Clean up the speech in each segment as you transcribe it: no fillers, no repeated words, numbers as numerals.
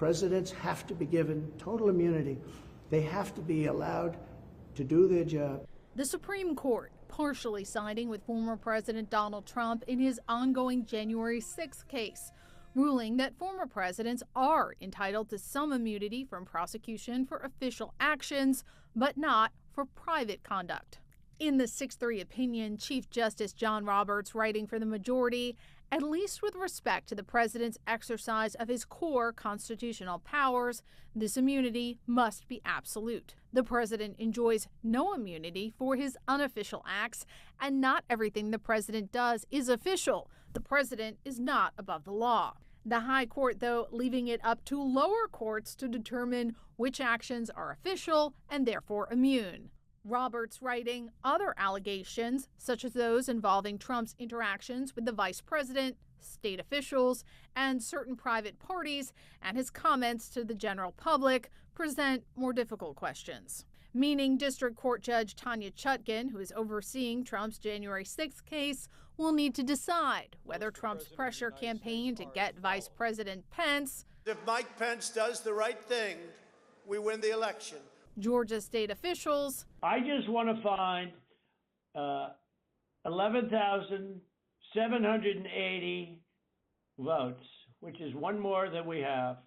Presidents have to be given total immunity. They have to be allowed to do their job. The Supreme Court partially siding with former President Donald Trump in his ongoing January 6th case, ruling that former presidents are entitled to some immunity from prosecution for official actions, but not for private conduct. In the 6-3 opinion, Chief Justice John Roberts, writing for the majority, at least with respect to the president's exercise of his core constitutional powers, this immunity must be absolute. The president enjoys no immunity for his unofficial acts, and not everything the president does is official. The president is not above the law. The High Court, though, leaving it up to lower courts to determine which actions are official and therefore immune. Roberts writing other allegations, such as those involving Trump's interactions with the vice president, state officials, and certain private parties, and his comments to the general public, present more difficult questions. Meaning District Court Judge Tanya Chutkan, who is overseeing Trump's January 6th case, will need to decide whether Trump's pressure campaign to get Vice President Pence. If Mike Pence does the right thing, we win the election. Georgia state officials. I just want to find 11,780 votes, which is one more than we have,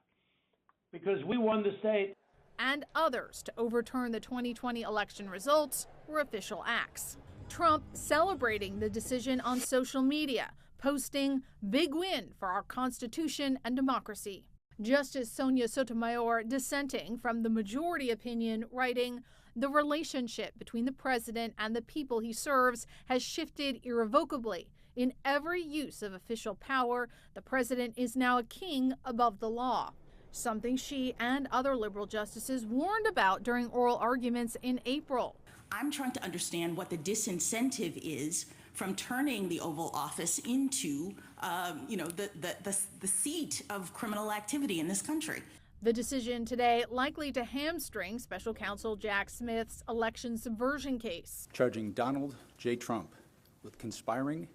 because we won the state. And others to overturn the 2020 election results were official acts. Trump celebrating the decision on social media, posting, "Big win for our Constitution and democracy." Justice Sonia Sotomayor dissenting from the majority opinion, writing, "The relationship between the president and the people he serves has shifted irrevocably. In every use of official power, the president is now a king above the law," something she and other liberal justices warned about during oral arguments in April. I'm trying to understand what the disincentive is from turning the Oval Office into, the seat of criminal activity in this country. The decision today likely to hamstring Special Counsel Jack Smith's election subversion case, charging Donald J. Trump with conspiring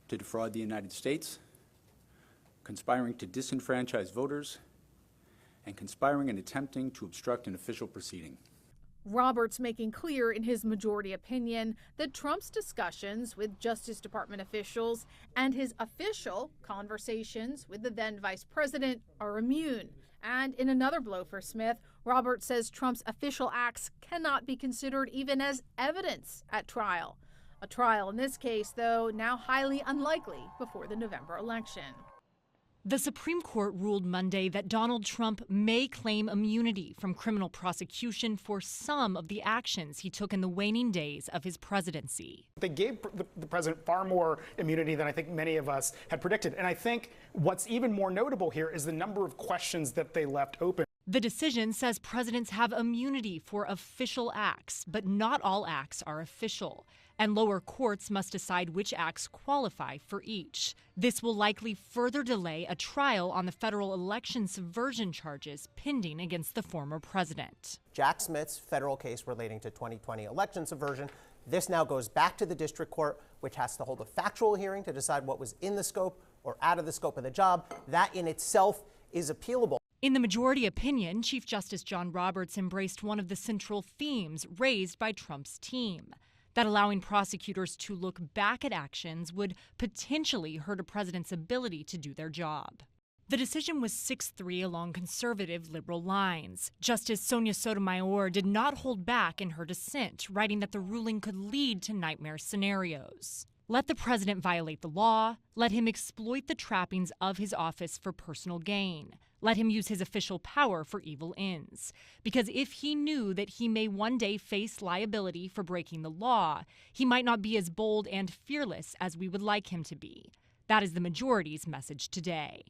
to defraud the United States, conspiring to disenfranchise voters, and conspiring and attempting to obstruct an official proceeding. Roberts making clear in his majority opinion that Trump's discussions with Justice Department officials and his official conversations with the then vice president are immune. And in another blow for Smith, Roberts says Trump's official acts cannot be considered even as evidence at trial. A trial in this case, though, now highly unlikely before the November election. The Supreme Court ruled Monday that Donald Trump may claim immunity from criminal prosecution for some of the actions he took in the waning days of his presidency. They gave the president far more immunity than I think many of us had predicted. And I think what's even more notable here is the number of questions that they left open. The decision says presidents have immunity for official acts, but not all acts are official, and lower courts must decide which acts qualify for each. This will likely further delay a trial on the federal election subversion charges pending against the former president. Jack Smith's federal case relating to 2020 election subversion, this now goes back to the district court, which has to hold a factual hearing to decide what was in the scope or out of the scope of the job. That in itself is appealable. In the majority opinion, Chief Justice John Roberts embraced one of the central themes raised by Trump's team, that allowing prosecutors to look back at actions would potentially hurt a president's ability to do their job. The decision was 6-3 along conservative liberal lines. Justice Sonia Sotomayor did not hold back in her dissent, writing that the ruling could lead to nightmare scenarios. Let the president violate the law. Let him exploit the trappings of his office for personal gain. Let him use his official power for evil ends. Because if he knew that he may one day face liability for breaking the law, he might not be as bold and fearless as we would like him to be. That is the majority's message today.